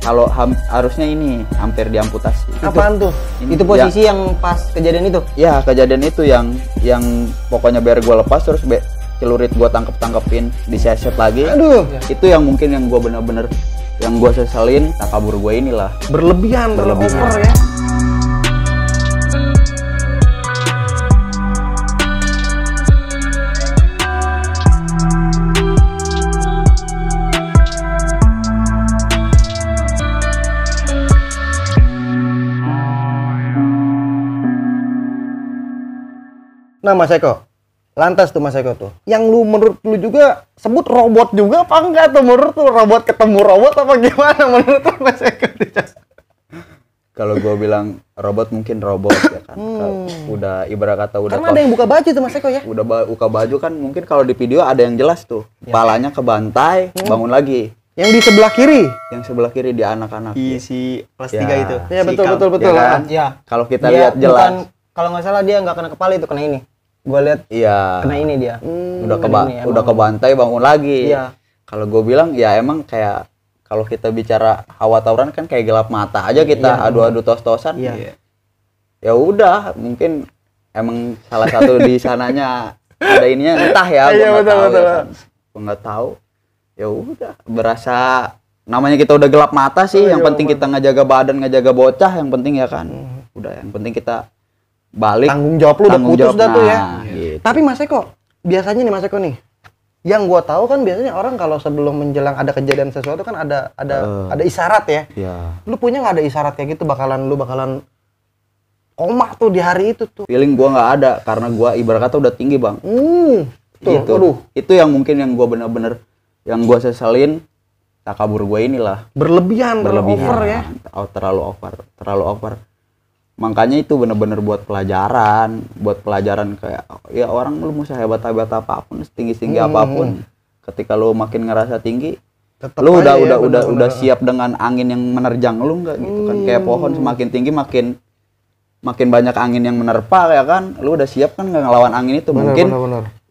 kalau harusnya ini hampir diamputasi. Apaan tuh? Itu posisi yang pas kejadian itu? Ya kejadian itu yang pokoknya biar gue lepas terus celurit gue tangkepin diseset lagi. Aduh. Itu yang mungkin yang gue bener-bener yang gue seselin, takabur gue inilah. Berlebihan. Over ya. Nah Mas Eko, lantas tuh Mas Eko tuh, yang menurut lu juga sebut robot juga apa enggak tuh? Menurut lu robot ketemu robot apa gimana menurut lu Mas Eko? Kalau gue bilang robot mungkin robot ya kan. Udah ibarat kata udah. Karena ada yang buka baju tuh Mas Eko ya. Udah buka baju kan mungkin kalau di video ada yang jelas tuh. Palanya ke bantai, bangun lagi. Yang di sebelah kiri. Yang sebelah kiri di anak-anak. Si kelas 3 itu. Iya betul. Ya kan? Ya. Kalau kita lihat jelas. Kalau nggak salah dia nggak kena kepala itu, kena ini. Gua lihat kena ini dia. Udah ke bantai bangun lagi. Iya. Kalau gue bilang ya emang kayak kalau kita bicara hawa tawuran kan kayak gelap mata aja kita adu-adu tos-tosan. Iya. Ya udah mungkin emang salah satu di sananya ada ininya entah ya. Iya betul. Gue nggak tahu. Ya udah berasa namanya kita udah gelap mata sih. Yang penting kita ngejaga badan, ngejaga bocah. Yang penting ya kan. Udah yang penting kita balik, tanggung jawab lu udah putus dah tuh ya. Gitu. Tapi Mas Eko, biasanya nih Mas Eko nih, yang gua tahu kan biasanya orang kalau sebelum menjelang ada kejadian sesuatu kan ada isyarat ya. Iya. Lu punya nggak ada isyarat kayak gitu bakalan koma tuh di hari itu tuh? Feeling gua nggak ada karena gua ibarat kata udah tinggi bang. Tuh, gitu. Itu yang mungkin yang gua bener-bener yang gua seselin takabur gua inilah. Berlebihan. Over ya. Terlalu over. Makanya itu bener-bener buat pelajaran kayak ya orang lu mau sehebat-hebat apapun, setinggi-tinggi apapun, ketika lu makin ngerasa tinggi, tetep lu udah siap dengan angin yang menerjang lu nggak gitu kan, kayak pohon semakin tinggi makin banyak angin yang menerpa ya kan, lu udah siap kan nggak ngelawan angin itu. Mungkin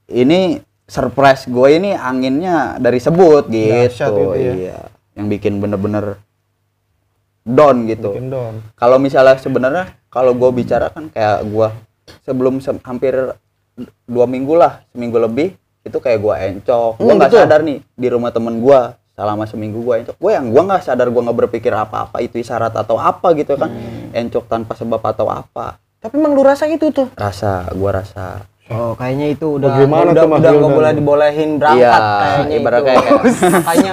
ini surprise gue ini anginnya dari sebut gitu. Iya, yang bikin bener-bener down gitu. Kalau misalnya sebenarnya kalau gue bicara kan kayak gue sebelum hampir 2 minggu lah, seminggu lebih itu kayak gue encok. Gue nggak sadar nih di rumah temen gue selama seminggu gue encok. Gue nggak sadar, gue nggak berpikir apa-apa itu isyarat atau apa gitu kan. Encok tanpa sebab atau apa. Tapi emang lu rasa itu tuh? Gue rasa. Oh, kayaknya itu udah nggak boleh dibolehin berangkat kayaknya ibarat itu. Makanya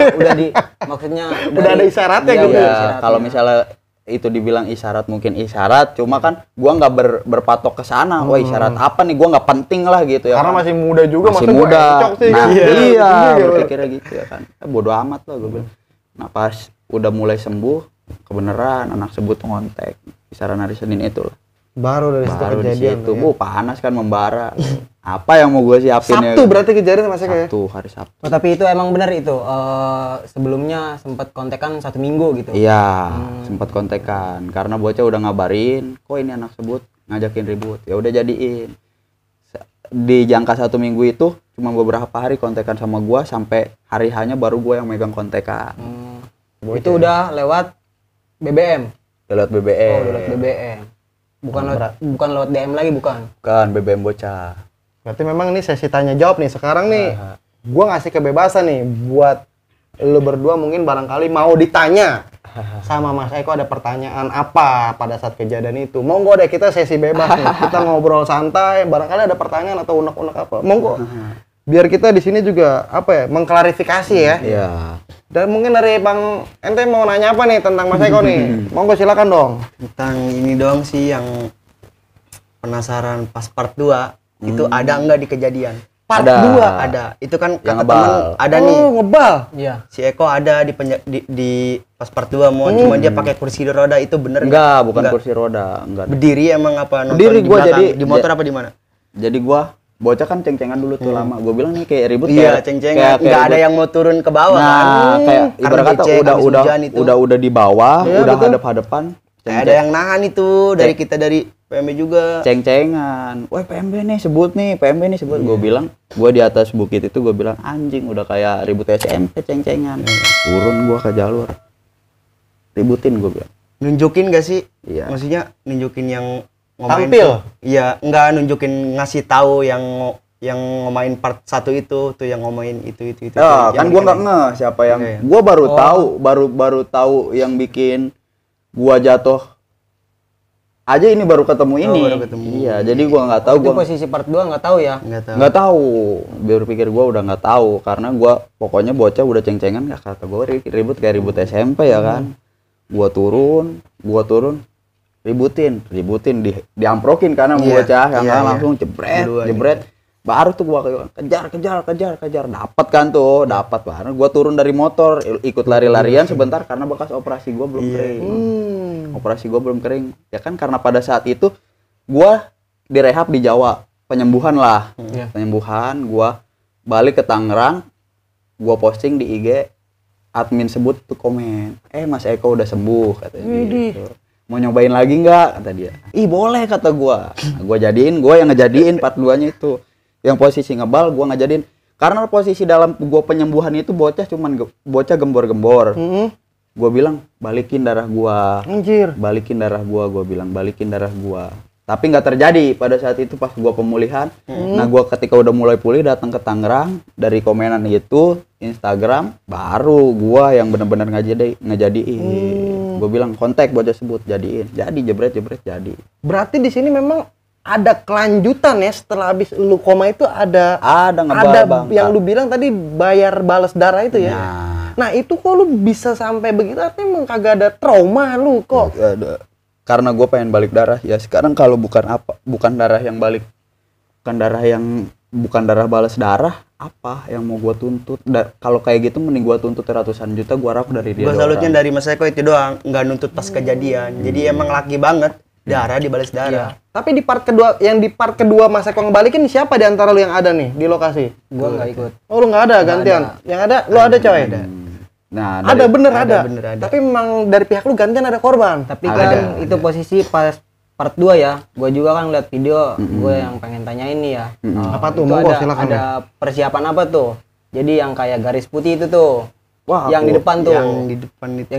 maksudnya udah ada isyaratnya gitu. Kalau misalnya itu dibilang isyarat mungkin isyarat, cuma kan gua nggak berpatok ke sana. Wah, isyarat apa nih? Gua nggak penting lah gitu ya. Karena kan? masih muda juga, masih muda. Nah, iya, gitu. berpikirnya gitu ya kan. Bodo amat lah gua bilang. Nah, pas udah mulai sembuh, kebenaran anak sebut ngontek. Kisaran hari Senin itu lah. Baru dari situ kejadian itu ya. Panas kan membara. Apa yang mau gue siapin Sabtu ya? Berarti kejadian Mas Eko ya? Sabtu, hari Sabtu. Oh, tapi itu emang benar itu sebelumnya sempat kontekan 1 minggu gitu. Iya, sempat kontekan karena bocah udah ngabarin, kok ini anak sebut ngajakin ribut. Ya udah jadiin. Di jangka 1 minggu itu cuma beberapa hari kontekan sama gua sampai hari hanya baru gua yang megang kontekan. Itu udah lewat BBM. Lewat BBM. Oh, lewat BBM. Bukan lewat DM lagi, bukan? Bukan, BBM bocah. Berarti memang ini sesi tanya jawab nih. Sekarang nih, gua ngasih kebebasan nih buat lu berdua, mungkin barangkali mau ditanya sama Mas Eko ada pertanyaan apa pada saat kejadian itu. Monggo deh, kita sesi bebas nih. Kita ngobrol santai, barangkali ada pertanyaan atau unek-unek apa. Monggo. Biar kita di sini juga mengklarifikasi ya. Iya. Dan mungkin dari Bang ente mau nanya apa nih tentang Mas Eko nih? Monggo silakan dong. Tentang ini doang sih yang penasaran pas part 2 itu ada enggak di kejadian? Part 2 ada. Itu kan kata ngebal. teman ada nih. Oh, ngebal. Iya. Si Eko ada di pas part 2 mau cuma dia pakai kursi roda, itu bener enggak? Bukan kursi roda, enggak. Berdiri emang apa nonton Berdiri di gua belakang? jadi Di motor apa di mana? Jadi gua bocah kan ceng-cengan dulu tuh lama. Gua bilang nih kayak ribut Iya, ceng-cengan. Enggak ada yang mau turun ke bawah kan. Kayak ibarat kata udah di bawah, udah hadap-hadapan. Ada yang nahan itu dari kita dari PMB juga. Ceng-cengan. Woi, PMB nih sebut. Gue bilang, gue di atas bukit itu gue bilang anjing udah kayak ribut SMP ceng-cengan. Turun gue ke jalur. ributin gue bilang. Nunjukin gak sih? Iya. Maksudnya nunjukin yang ngomain Tampil? tuh. Iya, enggak nunjukin ngasih tahu yang ngomain part 1 itu tuh yang ngomain itu. Ya, Yang kan gua nggak ngeh siapa yang Iya, iya. gua baru tahu yang bikin gua jatuh aja ini baru ketemu ini. baru ketemu. Iya, jadi gua nggak tahu Itu gua posisi part 2 nggak tahu ya. enggak tahu. nggak tahu. Biar pikir gua udah nggak tahu karena gua pokoknya bocah udah ceng-cengan nggak kata gua ribut kayak ribut SMP ya kan. Gua turun ributin diamprokin karena Iya, bocah yang iya, kan iya. langsung jebret Dua-dua jebret. Baru tuh gua kejar dapat kan tuh dapat baru gua turun dari motor ikut lari-larian sebentar karena bekas operasi gua belum kering. Operasi gua belum kering ya kan karena pada saat itu gua direhab di Jawa penyembuhan lah. Iya. Penyembuhan gua balik ke Tangerang gua posting di IG admin sebut tuh komen Mas Eko udah sembuh katanya gitu. Mau nyobain lagi nggak kata dia. Ih boleh kata gua. Nah, gua yang ngejadiin part 2-nya itu. Yang posisi ngebal gua ngejadiin karena posisi dalam gua penyembuhan itu bocah cuman bocah gembor-gembor. Gua bilang balikin darah gua. Anjir. Balikin darah gua bilang balikin darah gua. Tapi nggak terjadi pada saat itu pas gua pemulihan. Nah gua ketika udah mulai pulih datang ke Tangerang dari komenan itu Instagram baru gua yang benar-benar ngejadiin. Gua bilang kontak bocah sebut jadiin. Jadi jebret jadi. Berarti di sini memang ada kelanjutan ya setelah habis lu koma itu ada ngebal bang. yang lu bilang tadi bayar balas darah itu ya. Nah, itu kok lu bisa sampai begitu artinya emang kagak ada trauma lu kok. Karena gue pengen balik darah ya sekarang kalau bukan darah yang balik bukan darah balas darah apa yang mau gue tuntut kalau kayak gitu mending gue tuntut ratusan juta gue rauk dari dia. Gua salutnya dari Mas Eko itu doang, nggak nuntut pas kejadian. Jadi emang laki banget darah dibalas darah. Tapi di part kedua Mas Eko ngebalikin siapa di antara lu yang ada nih di lokasi? Gua nggak ikut. Oh, lu nggak ada gantian. Yang ada lu ada coy. Nah Ada bener ada. bener ada. Tapi memang dari pihak lu gantian ada korban. Tapi kan itu posisi pas part 2 ya. Gua juga kan lihat video, gue yang pengen tanya ini ya. Apa tuh? Itu Monggo, ada, silakan ada persiapan apa tuh? Jadi yang kayak garis putih itu tuh. Wah, yang di depan tuh. Yang di depan itu.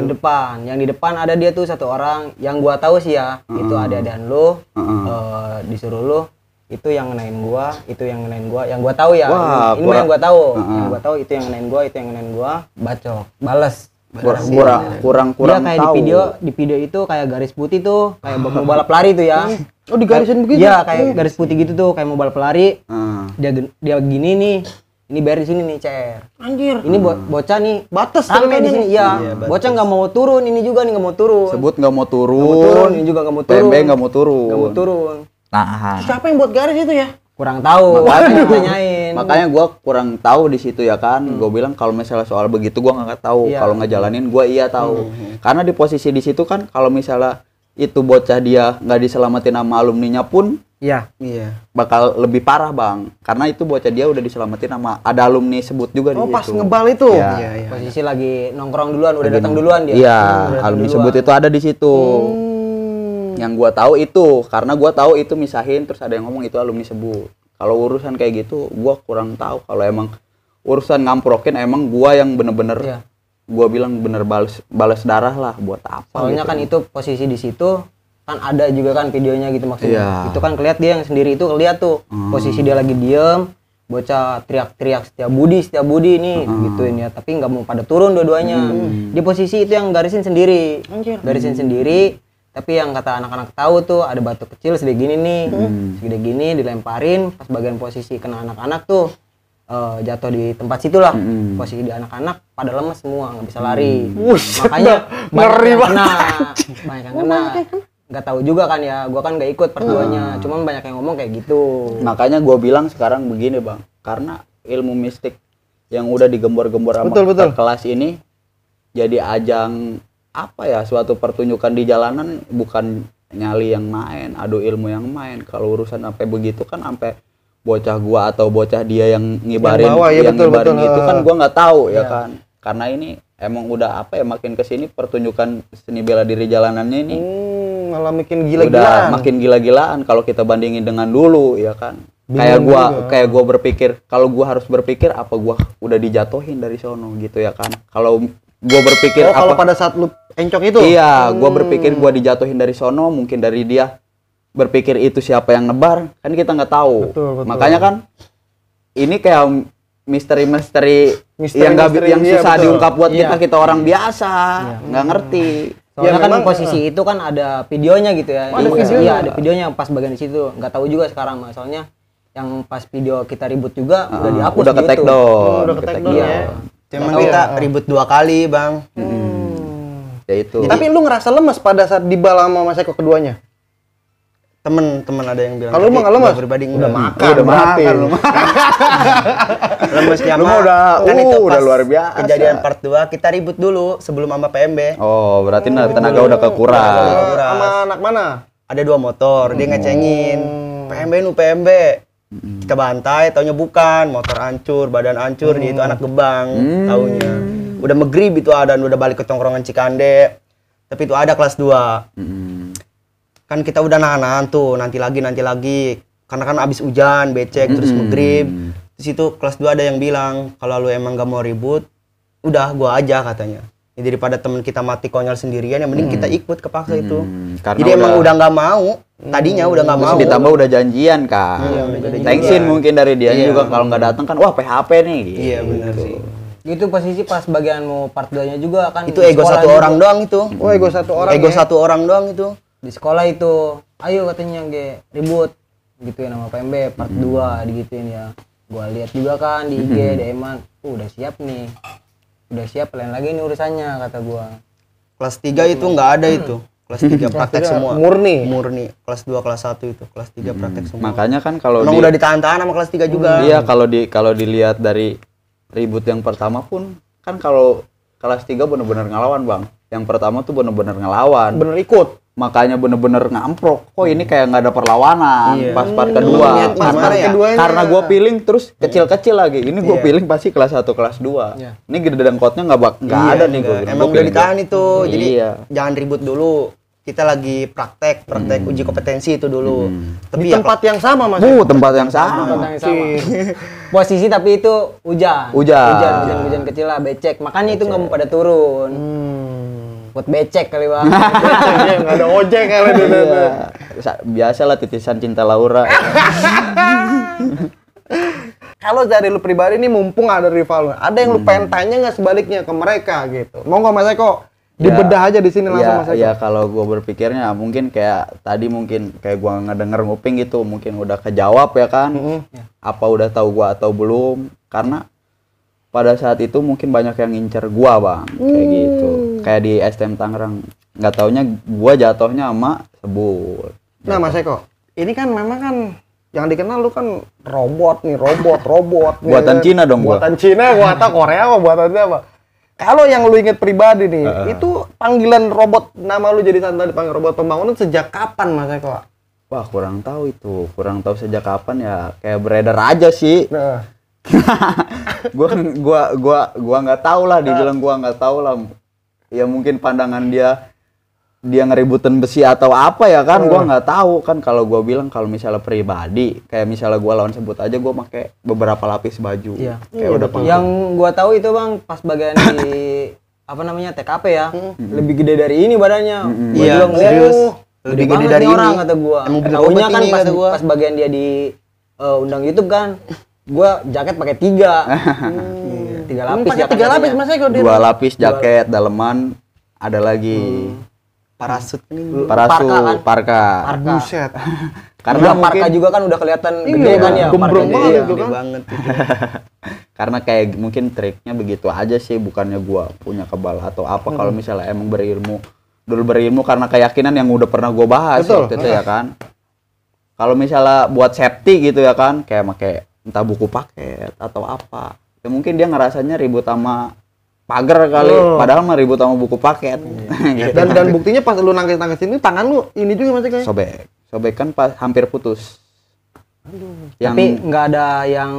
Yang di depan ada dia tuh satu orang yang gua tahu sih ya. Itu ada-adaan lu. Disuruh lu itu yang ngenain gua, yang gua tahu ya. Wah, ini mah yang gua tahu. Yang gua tahu itu yang ngenain gua, bacok, bales. kurang Dia kayak tahu. di video itu kayak garis putih tuh, kayak mau balap lari tuh ya. Oh, digarisin begitu? Iya, kayak garis putih gitu tuh, kayak mau balap lari. Ah. Dia gini nih. Ini bayar di sini nih, Cer. Anjir. Ini bocah nih, Batas rame di ceritanya sini. nih. Iya, batas. bocah nggak mau turun, ini juga nih nggak mau turun. Sebut nggak mau Nggak mau turun, turun, ini juga nggak mau turun. PMB nggak mau turun. Nggak mau turun. Nah, Siapa yang buat garis itu ya? Kurang tahu. makanya Tanyain. makanya gue kurang tahu di situ ya kan. Gue bilang kalau misalnya soal begitu gue nggak tahu. Iya. Kalau ngejalanin gue iya tahu. Karena di posisi di situ kan kalau misalnya itu bocah dia nggak diselamatin sama alumninya pun Iya. Iya. bakal lebih parah bang. Karena itu bocah dia udah diselamatin sama ada alumni sebut juga di Oh, situ. pas ngebal itu. Iya. Iya, iya. Posisi lagi nongkrong duluan, udah datang duluan dia. Iya, Udah datang alumni duluan. sebut itu ada di situ. Yang gua tahu itu karena gua tahu itu misahin terus ada yang ngomong itu alumni sebut. Kalau urusan kayak gitu gua kurang tahu. Kalau emang urusan ngamprokin emang gua yang bener-bener Iya. gua bilang bener balas darah lah buat apa Soalnya gitu. kan itu posisi di situ kan ada juga kan videonya gitu maksudnya. Iya. Itu kan kelihatan dia yang sendiri itu kelihatan tuh. Posisi dia lagi diem, bocah teriak-teriak Setia Budi ini gituin ya, tapi nggak mau pada turun dua-duanya. Di posisi itu yang garisin sendiri. Garisin sendiri, tapi yang kata anak-anak tahu tuh ada batu kecil segede gini nih. Segede gini dilemparin pas bagian posisi kena anak-anak tuh. Jatuh di tempat situlah. Posisi di anak-anak pada lemes semua, nggak bisa lari. Makanya ngeri banyak yang kena. Nggak tahu juga kan ya, gua kan nggak ikut part 2-nya, cuman banyak yang ngomong kayak gitu. Makanya gua bilang sekarang begini bang, karena ilmu mistik yang udah digembor-gembor sama Betul. kelas ini jadi ajang apa ya, suatu pertunjukan di jalanan, bukan nyali yang main, adu ilmu yang main. Kalau urusan sampai begitu kan sampai bocah gua atau bocah dia yang ngibarin Yang bawa, ya, betul, ngibarin betul. itu kan gua nggak tahu ya kan. Karena ini emang udah apa ya, makin kesini pertunjukan seni bela diri jalanannya ini Malah makin udah gila-gilaan. makin gila-gilaan kalau kita bandingin dengan dulu ya kan. Kayak gua berpikir kalau gua harus berpikir apa gua udah dijatuhin dari sono gitu ya kan. Kalau gua berpikir Oh, kalau apa pada saat lu encok itu. Iya, gua berpikir gua dijatuhin dari sono, mungkin dari dia berpikir itu siapa yang nebar, kan kita nggak tahu. Betul. Makanya kan ini kayak misteri-misteri yang nggak Misteri-misteri, yang iya, susah betul. diungkap buat Iya. kita orang biasa, nggak ngerti. Soalnya Ya, kan memang, posisi itu kan ada videonya gitu ya. Oh, ada videonya. Iya, ada videonya pas bagian di situ. Nggak tahu juga sekarang, Mas. Soalnya yang pas video kita ribut juga udah dihapus Udah ke gitu. take down. Udah ke take down, Iya. ya. Cuman Tahu kita ya. ribut 2 kali, Bang. Ya itu. Tapi lu ngerasa lemes pada saat dibal sama Mas Eko keduanya? Temen ada yang bilang. Kalau lu tapi mah nggak lemes? gua pribadi Udah enggak. makan, Udah berarti. makan lu. Lemesnya Lu mah mah udah- kan itu udah pas luar biasa. Kejadian part 2 kita ribut dulu sebelum sama PMB. Oh, berarti tenaga udah kekuras. Kuras. Sama anak mana? Ada 2 motor, dia ngecengin. PMB nu PMB. Kita bantai, taunya bukan, motor hancur, badan hancur, dia itu anak gebang, taunya. Udah maghrib itu ada, udah balik ke tongkrongan Cikande. Tapi itu ada kelas 2. Kan kita udah nahan tuh, nanti lagi. Karena kan abis hujan, becek, terus maghrib. Terus itu kelas 2 ada yang bilang, kalau lu emang gak mau ribut, udah gua aja katanya. Ya, daripada temen kita mati konyol sendirian, yang mending kita ikut kepaksa itu. Karena Jadi emang udah nggak mau, tadinya udah nggak Terus mau. ditambah udah janjian kan. Thanksin mungkin dari dia Iya. juga kalau nggak datang kan wah PHP nih. Gitu. Iya benar sih. Itu posisi pas bagian mau part 2-nya juga kan. Itu di ego sekolah satu juga. orang doang itu. Oh, ego satu orang. Ego ya? satu orang doang itu. Di sekolah itu, ayo katanya ribut gituin sama PMB part 2 digituin ya. Gua lihat juga kan di IG DM-an, udah siap nih. Udah siap, lain lagi nih urusannya kata gua. Kelas 3 itu nggak ada itu. Kelas 3 praktek semua. Murni. Kelas 2, kelas 1 itu. Kelas 3 praktek semua. Makanya kan kalau Emang udah ditahan-tahan sama kelas 3 juga. Iya, kalau dilihat dari ribut yang pertama pun kan kalau kelas 3 bener-bener ngelawan, Bang. Yang pertama tuh bener-bener ngelawan. Bener ikut. Makanya bener-bener ngamprok. Kok ini kayak nggak ada perlawanan Iya. pas part kedua. Niat Pas gimana part ya? keduanya. Karena gue feeling terus kecil-kecil lagi. Ini gue Iya. feeling pasti kelas 1, kelas 2. Iya. Ini gede dangkotnya nggak Iya, ada nih gue. Emang udah ditahan itu. Jadi Iya. jangan ribut dulu. Kita lagi praktek uji kompetensi itu dulu. Tapi Di ya tempat yang sama, Mas. Tempat yang sama. Tempat yang sama. Posisi tapi itu hujan. Hujan kecil lah, becek. Makanya itu nggak mau pada turun. Buat becek kali, Bang. Iya, nggak ada ojek kali dulu. Iya. Biasalah titisan cinta Laura. Kalau dari lu pribadi nih mumpung ada rival lu, ada yang lu pengen tanya nggak sebaliknya ke mereka gitu? Mau nggak Mas Eko? Dibedah aja di sini langsung Mas Eko. Ya kalau gue berpikirnya mungkin kayak tadi mungkin kayak gue ngedenger nguping gitu mungkin udah kejawab ya kan. Apa udah tahu gue atau belum? Karena pada saat itu mungkin banyak yang ngincer gue, Bang, kayak gitu. Kayak di STM Tangerang. Nggak taunya gue jatuhnya sama sebut. Nah Mas Eko, ini kan memang kan yang dikenal lu kan robot nih, robot. Buatan nih. Cina dong gua. Buatan Cina, buatan Korea apa buatan apa? Kalau yang lu inget pribadi nih, itu panggilan robot, nama lu jadi tanda dipanggil robot pembangunan sejak kapan Mas Eko? Wah kurang tahu itu, kurang tahu sejak kapan ya kayak beredar aja sih. Nah, gua nggak tahu lah, dibilang gua nggak tahu lah. Ya mungkin pandangan dia ngeributin besi atau apa ya kan, gua nggak tahu kan. Kalau gua bilang kalau misalnya pribadi, kayak misalnya gua lawan sebut aja gua pakai beberapa lapis baju. Iya. Kayak udah Yang gua tahu itu, Bang, pas bagian di apa namanya TKP ya, lebih gede dari ini badannya. Gua Iya, juga ngeliat, serius. gede Lebih gede banget dari nih orang ini. kata gua. Emang bener Taunya robot kan ini, pas kata gua. pas bagian dia di undang YouTube kan, gua jaket pakai 3. 3 lapis pakai 3 lapis Mas Eko dia. 2 lapis jaket, daleman, ada lagi parasut ini. parasut, Parka kan? parka. Buset. Karena Parka mungkin juga kan udah kelihatan gede kan ya, gembrong parkanya. banget Iya. itu Gede kan. banget itu. karena kayak mungkin triknya begitu aja sih, bukannya gua punya kebal atau apa. Kalau misalnya emang berilmu karena keyakinan yang udah pernah gua bahas Betul. waktu itu ya kan. Kalau misalnya buat safety gitu ya kan, kayak pakai entah buku paket atau apa, ya mungkin dia ngerasanya ribut sama pagar kali, padahal mah ribut sama buku paket. Gitu. Dan buktinya pas lu nangkis ini tangan lu ini juga Mas Eko. Sobek kan pas hampir putus. Tapi nggak ada yang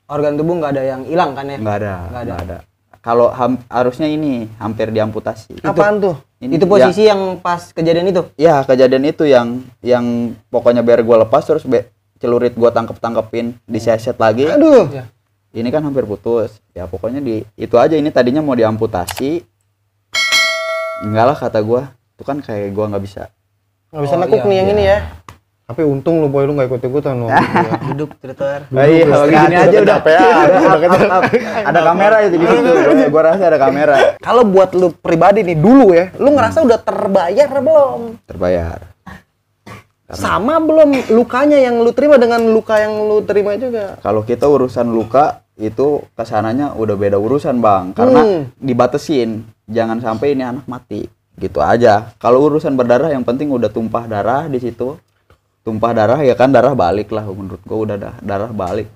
organ tubuh nggak ada yang hilang kan ya? Nggak Nggak ada. ada. Kalau harusnya ini hampir diamputasi. Apaan tuh? Ini Itu posisi yang pas kejadian itu. Ya kejadian itu yang pokoknya biar gua lepas terus celurit gua tangkepin diseset lagi. Aduh. Ya. Ini kan hampir putus. Ya pokoknya itu aja, ini tadinya mau diamputasi. enggak lah kata gua, itu kan kayak gua nggak bisa. Nggak bisa nekuk nih yang ini ya. Tapi untung lu boy, lu nggak ikut-ikutan lu. Duduk trotoar. Iya, kalau gini aja udah ada kamera itu di situ. Gua rasa ada kamera. Kalau buat lu pribadi nih dulu ya, lu ngerasa udah terbayar belum? Terbayar. Sama belum lukanya yang lu terima dengan luka yang lu terima juga? Kalau kita urusan luka itu kesananya udah beda urusan bang, karena dibatesin, jangan sampai ini anak mati, gitu aja. Kalau urusan berdarah yang penting udah tumpah darah di situ, tumpah darah ya kan darah balik lah menurut gua udah darah balik.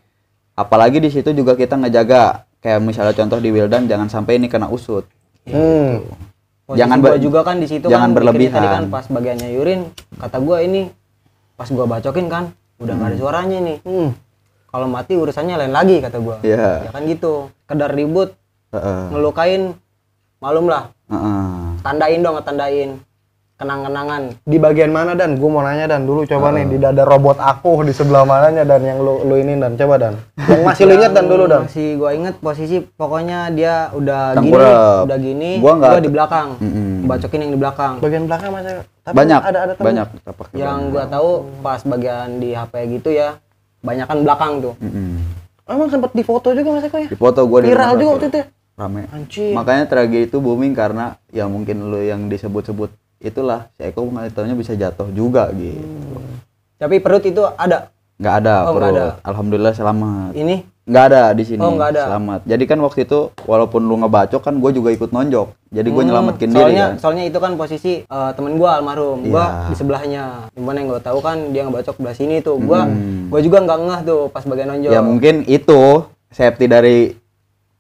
Apalagi di situ juga kita ngejaga, kayak misalnya contoh di Wildan jangan sampai ini kena usut. Jangan gua juga kan di situ jangan kan berlebihan. tadi kan pas bagiannya Yurin, kata gua ini pas gua bacokin kan udah nggak ada suaranya nih. Kalau mati urusannya lain lagi kata gua. Iya. Ya kan gitu. Kedar ribut, ngelukain, malum lah. Tandain dong, tandain kenang-kenangan. Di bagian mana Dan? Gue mau nanya Dan dulu coba nih di dada robot aku di sebelah mananya Dan yang lu ini Dan coba Dan. Yang masih lu inget Dan dulu Dan. Masih gua inget posisi pokoknya dia udah Tengkurap. gini, Gua nggak- gua di belakang. Bacokin yang di belakang. Bagian belakang Mas. Tapi Banyak, ada temen. banyak. Tapak Yang gua tahu pas bagian di HP gitu ya, banyakan belakang tuh. Emang sempat difoto juga Mas Eko ya? Di foto gua di Viral rumah juga sakit. waktu itu ya? Rame. Anjir. Makanya tragedi itu booming karena ya mungkin lu yang disebut-sebut itulah si Eko nggak taunya bisa jatuh juga gitu. Tapi perut itu ada. Nggak ada Oh, nggak perut. ada. Alhamdulillah selamat. Ini Nggak ada di sini. Oh, nggak ada. Selamat. Jadi kan waktu itu walaupun lu ngebacok kan gue juga ikut nonjok. Jadi gue nyelamatin diri soalnya kan. soalnya itu kan posisi temen gua almarhum. Iya. Gua di sebelahnya. Gimana yang gua tahu kan dia ngebacok sebelah sini tuh. Gua juga nggak ngeh tuh pas bagian nonjok. Ya mungkin itu safety dari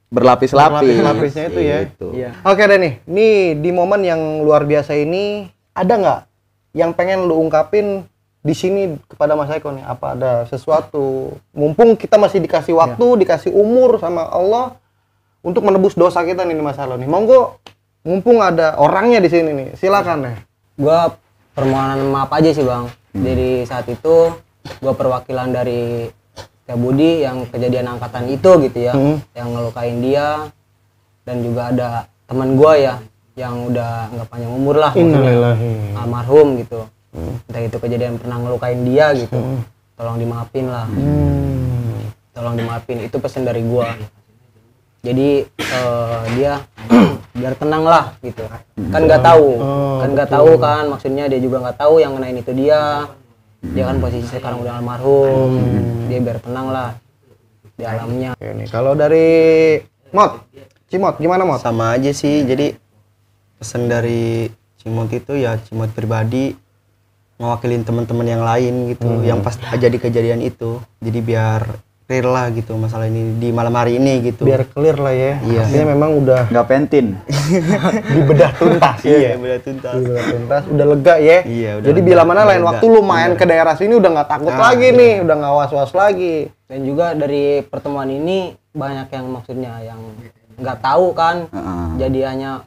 berlapis-lapis. Berlapis-lapisnya itu ya. Gitu. Iya. Oke deh nih di momen yang luar biasa ini ada nggak yang pengen lu ungkapin di sini kepada Mas Eko nih? Apa ada sesuatu? Mumpung kita masih dikasih waktu, dikasih umur sama Allah untuk menebus dosa kita nih Mas Alo nih. Monggo, mumpung ada orangnya di sini nih, silakan deh. Gua permohonan maaf aja sih bang. Dari saat itu gua perwakilan dari Teh Budi yang kejadian angkatan itu gitu ya, yang ngelukain dia, dan juga ada teman gua ya yang udah nggak panjang umur lah, maksudnya almarhum gitu. Entah itu kejadian pernah ngelukain dia gitu, tolong dimaafin lah. Tolong dimaafin, itu pesan dari gua. Jadi dia biar tenang lah gitu. Kan nggak tahu, kan maksudnya dia juga nggak tahu yang ngenain itu dia. Dia kan posisi sekarang udah almarhum. Dia biar tenang lah di alamnya. Oke nih, kalau dari Cimot gimana Mot? Sama aja sih, jadi pesan dari Cimot itu ya Cimot pribadi mewakilin teman-teman yang lain gitu, yang pas jadi kejadian itu. Jadi biar clear lah gitu masalah ini di malam hari ini gitu. Biar clear lah ya. Iya. Artinya memang udah Nggak pentin. dibedah tuntas ya. Iya, benar tuntas. Dibedah tuntas, udah lega ya. Iya, udah Jadi lega, bila mana udah lain lega. waktu lu main ke daerah sini udah nggak takut lagi nih, udah nggak was-was lagi. Dan juga dari pertemuan ini banyak yang maksudnya yang nggak tahu kan. Jadi hanya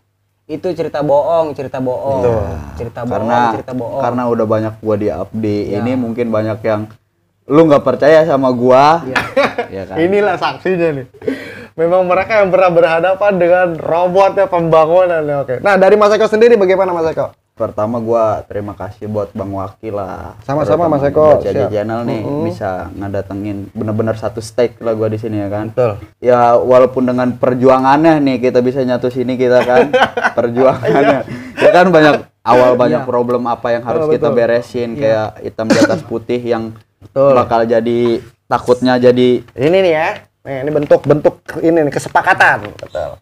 itu cerita bohong, cerita bohong. Cerita bohong. Karena udah banyak gua di update ini mungkin banyak yang lu nggak percaya sama gua. Ya kan? Inilah saksinya nih. Memang mereka yang pernah berhadapan dengan robotnya pembangunan ya. Oke. Nah, dari Mas Eko sendiri bagaimana Mas Eko? Pertama gua terima kasih buat Bang Wakil lah. Sama-sama, Terutama Mas Eko. buat jadi Siap. channel nih bisa ngadatengin bener-bener satu stake lah gua di sini ya kan. Betul. Ya walaupun dengan perjuangannya nih kita bisa nyatu sini kita kan. Perjuangannya. Ya kan banyak problem apa yang harus kita beresin kayak hitam di atas putih yang bakal jadi takutnya jadi Ini nih ya. Nih, ini bentuk ini nih kesepakatan. Betul.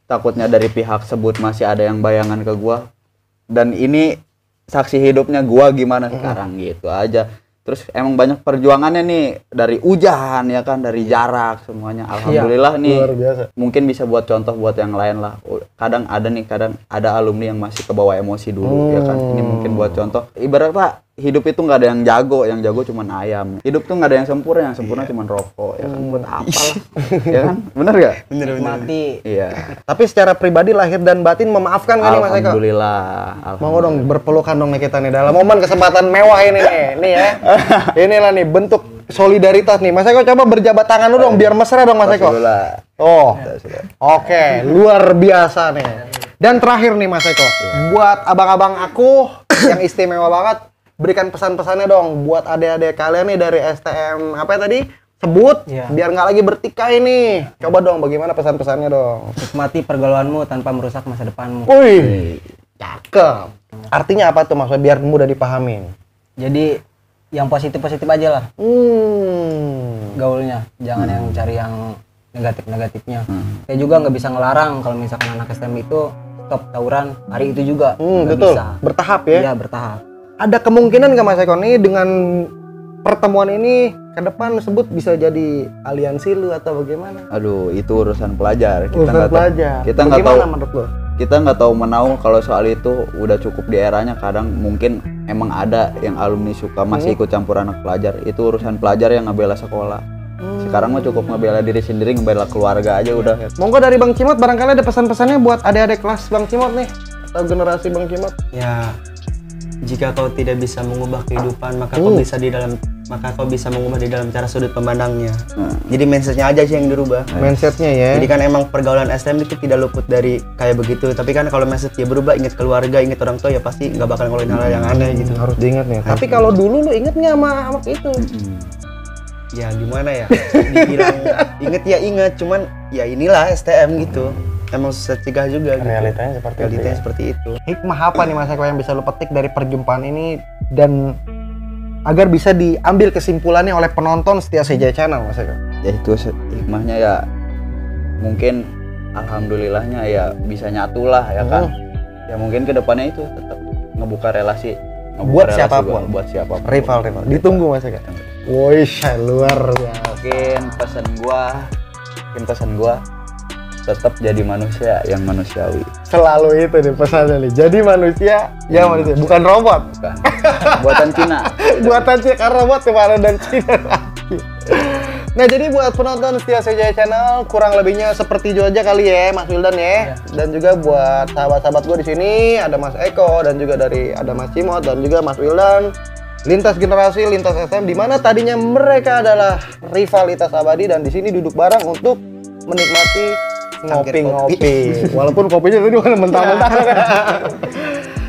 takutnya dari pihak sebut masih ada yang bayangan ke gua, dan ini saksi hidupnya gua gimana sekarang gitu aja. Terus emang banyak perjuangannya nih dari hujan ya kan, dari jarak semuanya. Alhamdulillah nih luar biasa. mungkin bisa buat contoh buat yang lain lah. Kadang ada alumni yang masih kebawa emosi dulu ya kan. Ini mungkin buat contoh. Ibarat Pak, hidup itu nggak ada yang jago cuman ayam. Hidup tuh nggak ada yang sempurna cuman rokok ya kan. Buat apa lah. Ya kan? Bener gak? Mati. Iya. Tapi secara pribadi lahir dan batin memaafkan kan nih Mas Eko? Alhamdulillah. Mau dong berpelukan dong nih kita nih dalam momen kesempatan mewah ini nih. Nih ya. Inilah nih bentuk solidaritas nih. Mas Eko coba berjabat tangan dulu dong biar mesra dong Mas Eko. Alhamdulillah. Oh. Oke, luar biasa nih. Dan terakhir nih Mas Eko, buat abang-abang aku yang istimewa banget, berikan pesan-pesannya dong buat adik-adik kalian nih dari STM apa ya tadi? Sebut, biar nggak lagi bertikai nih. Coba dong, bagaimana pesan-pesannya dong? Nikmati pergaulanmu tanpa merusak masa depanmu. Wih, cakep. Artinya apa tuh maksudnya biar mudah dipahamin? Jadi yang positif-positif aja lah gaulnya, jangan yang cari yang negatif-negatifnya. Saya juga nggak bisa ngelarang kalau misalkan anak STM itu stop tawuran hari itu juga. Nggak Betul, bisa. bertahap ya? Iya, bertahap. Ada kemungkinan nggak Mas Eko nih dengan pertemuan ini ke depan sebut bisa jadi aliansi lu atau bagaimana? Aduh, itu urusan pelajar. Urusan nggak tahu- pelajar. Kita nggak tahu. Bagaimana menurut lo? Kita nggak tahu menau kalau soal itu udah cukup di eranya. Kadang mungkin emang ada yang alumni suka masih ikut campur anak pelajar. Itu urusan pelajar yang ngebela sekolah. Sekarang mah cukup ngebela diri sendiri, ngebela keluarga aja udah. Monggo dari Bang Cimot barangkali ada pesan-pesannya buat adik-adik kelas Bang Cimot nih atau generasi Bang Cimot. Ya, jika kau tidak bisa mengubah kehidupan, maka kau bisa mengubah di dalam cara sudut memandangnya. Jadi mindsetnya aja sih yang dirubah. Mindsetnya ya. Jadi kan emang pergaulan STM itu tidak luput dari kayak begitu. Tapi kan kalau mindset dia berubah, ingat keluarga, ingat orang tua, ya pasti nggak bakal ngelakuin hal yang aneh gitu. Harus diingat nih. Tapi kalau dulu lu inget nggak sama itu? Ya gimana ya? Dibilang inget ya inget, cuman ya inilah STM gitu. Emang susah cegah juga. Gitu. Realitanya seperti Realitanya itu. seperti itu. Hikmah apa nih Mas Eko yang bisa lu petik dari perjumpaan ini dan agar bisa diambil kesimpulannya oleh penonton setia CJ Channel Mas Eko? Ya itu hikmahnya ya, mungkin alhamdulillahnya ya bisa nyatu lah ya kan. Ya mungkin kedepannya itu tetap ngebuka relasi. Buat siapapun. Buat siapapun. Rival. Ditunggu Mas Eko. Woi, luar biasa. Mungkin pesan gua tetap jadi manusia yang manusiawi. Selalu itu nih pesannya nih. Jadi manusia, ya manusia, bukan robot. Bukan. Buatan Cina. Buatan Cina, karena robot kemarin dan Cina lagi. Nah, jadi buat penonton setia CJ Channel, kurang lebihnya seperti itu aja kali ya, Mas Wildan ya. Dan juga buat sahabat-sahabat gue di sini, ada Mas Eko dan juga ada Mas Cimot dan juga Mas Wildan. Lintas generasi, lintas SM, di mana tadinya mereka adalah rivalitas abadi dan di sini duduk bareng untuk menikmati ngopi-ngopi. Walaupun kopinya tadi bukan mentah-mentah.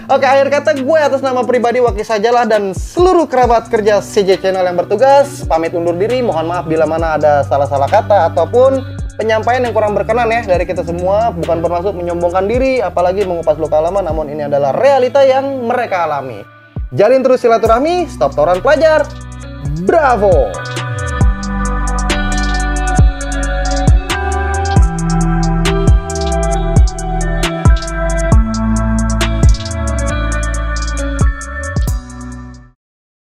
Oke, akhir kata gue atas nama pribadi Waki Sajalah dan seluruh kerabat kerja CJ Channel yang bertugas pamit undur diri. Mohon maaf bila mana ada salah-salah kata ataupun penyampaian yang kurang berkenan ya dari kita semua. Bukan bermaksud menyombongkan diri, apalagi mengupas luka lama, namun ini adalah realita yang mereka alami. Jalin terus silaturahmi, stop tawuran pelajar. Bravo!